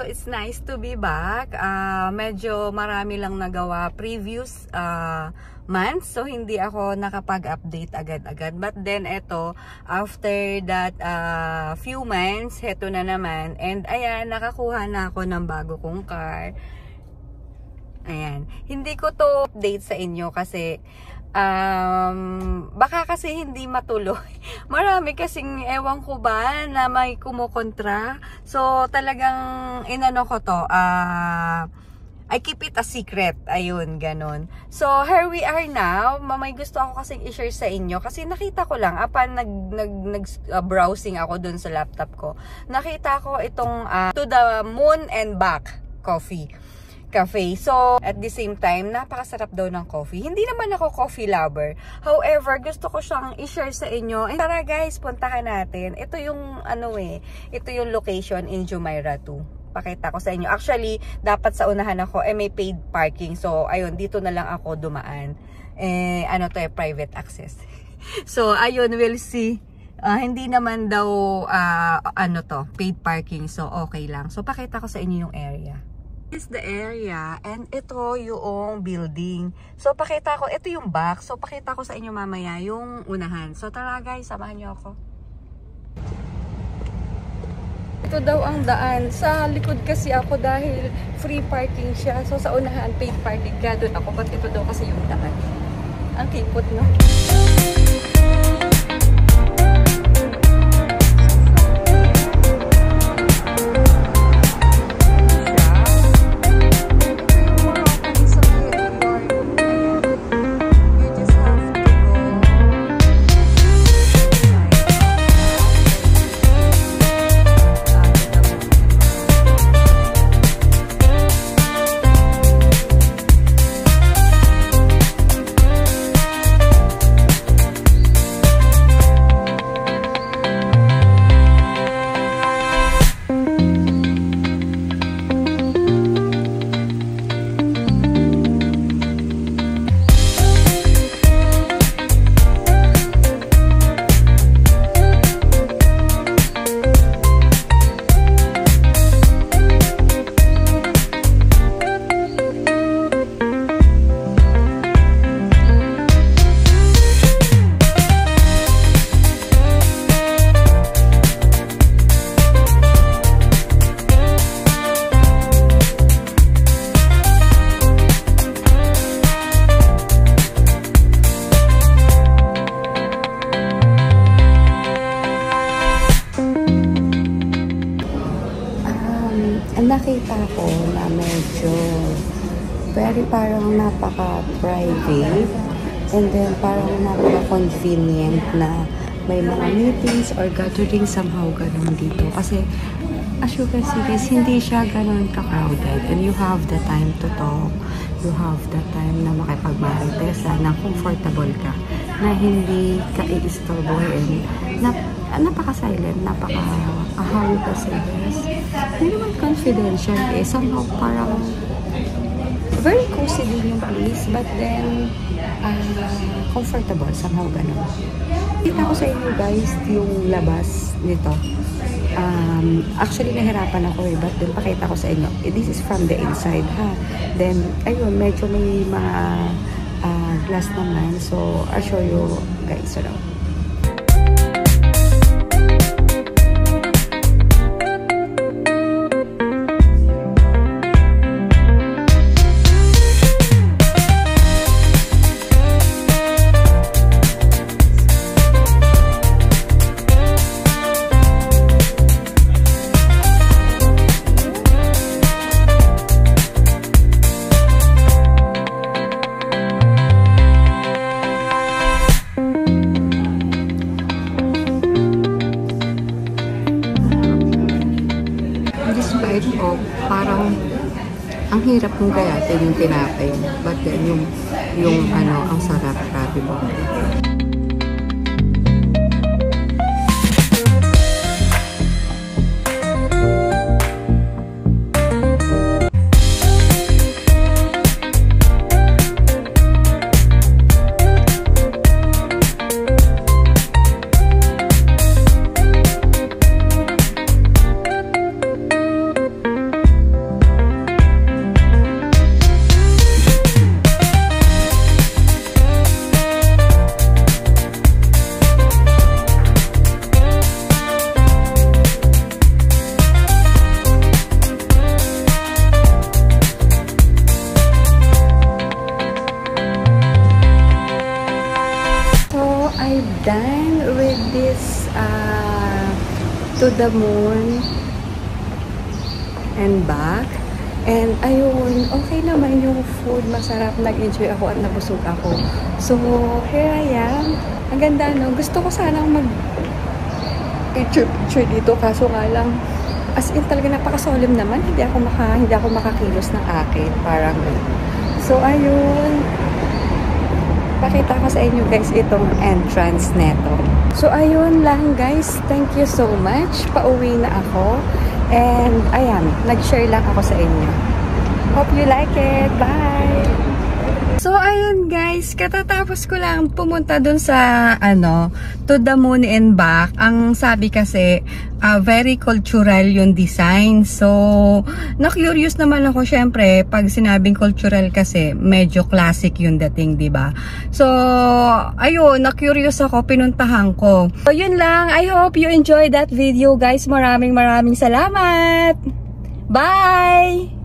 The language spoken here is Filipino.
So it's nice to be back. Medyo marami lang nagawa previous months. So hindi ako nakapag-update agad-agad. But then eto, after that few months, heto na naman. And ayan, nakakuha na ako ng bago kong car. Ayan. Hindi ko to update sa inyo kasi baka kasi hindi matuloy. Marami kasing ewan ko ba na may kumukontra. So talagang inano ko to, I keep it a secret. Ayun, ganun. So here we are now. May gusto ako kasing i-share sa inyo kasi nakita ko lang upon browsing ako dun sa laptop ko. Nakita ko itong To the Moon and Back cafe. So, at the same time, napakasarap daw ng coffee. Hindi naman ako coffee lover. However, gusto ko siyang i-share sa inyo. And tara guys, puntahan natin. Ito yung, ito yung location in Jumeirah 2. Pakita ko sa inyo. Actually, dapat sa unahan ako, may paid parking. So, ayun, dito na lang ako dumaan. Private access. So, ayun, we'll see. Hindi naman daw, paid parking. So, okay lang. So, pakita ko sa inyo yung area. This is the area and ito yung building. So pakita ko, ito yung back. So pakita ko sa inyo mamaya yung unahan. So tara guys, samahan niyo ako. Ito daw ang daan. Sa likod kasi ako dahil free parking siya. So sa unahan, paid parking. Kaya doon ako. But ito daw kasi yung daan. Ang kipot, no? Nakita ko na medyo parang napaka-private and then parang napaka-convenient na may mga meetings or gatherings somehow ganun dito. Kasi as you can see guys, hindi siya ganun ka-crowded and you have the time to talk. You have the time na makipag-marites na comfortable ka, na hindi ka i-istorbohin, napaka-silent, napaka-ahawi kasi guys. Hindi naman confidential somehow parang very cozy din yung place, but then comfortable, somehow ganun. Kita ko sa inyo guys yung labas nito. Actually nahirapan ako but then pakita ko sa inyo. This is from the inside ha. Then ayun, medyo may mga glass naman. So I'll show you guys around. Parang ang hirap mong gayatin yung tinapay, but then yung ang sarap, grabe mo. with this To the Moon and Back. And ayun, okay naman yung food. Masarap. Nag-enjoy ako at nabusog ako. So, here I am. Ang ganda, no? Gusto ko sanang mag-picture dito. Kaso nga lang, as in talaga napaka-solemn naman. Hindi ako makakilos ng akin. Parang, so ayun. Pakita ko sa inyo guys itong entrance neto. So ayun lang guys. Thank you so much. Pauwi na ako. And ayan, nag-share lang ako sa inyo. Hope you like it. Bye! So ayun guys, katatapos ko lang pumunta dun sa To the Moon and Back. Ang sabi kasi very cultural yung design. So na-curious naman ako syempre pag sinabing cultural kasi medyo classic yung dating, 'di ba? So ayun, na-curious ako, pinuntahan ko. So yun lang. I hope you enjoyed that video guys. Maraming salamat. Bye.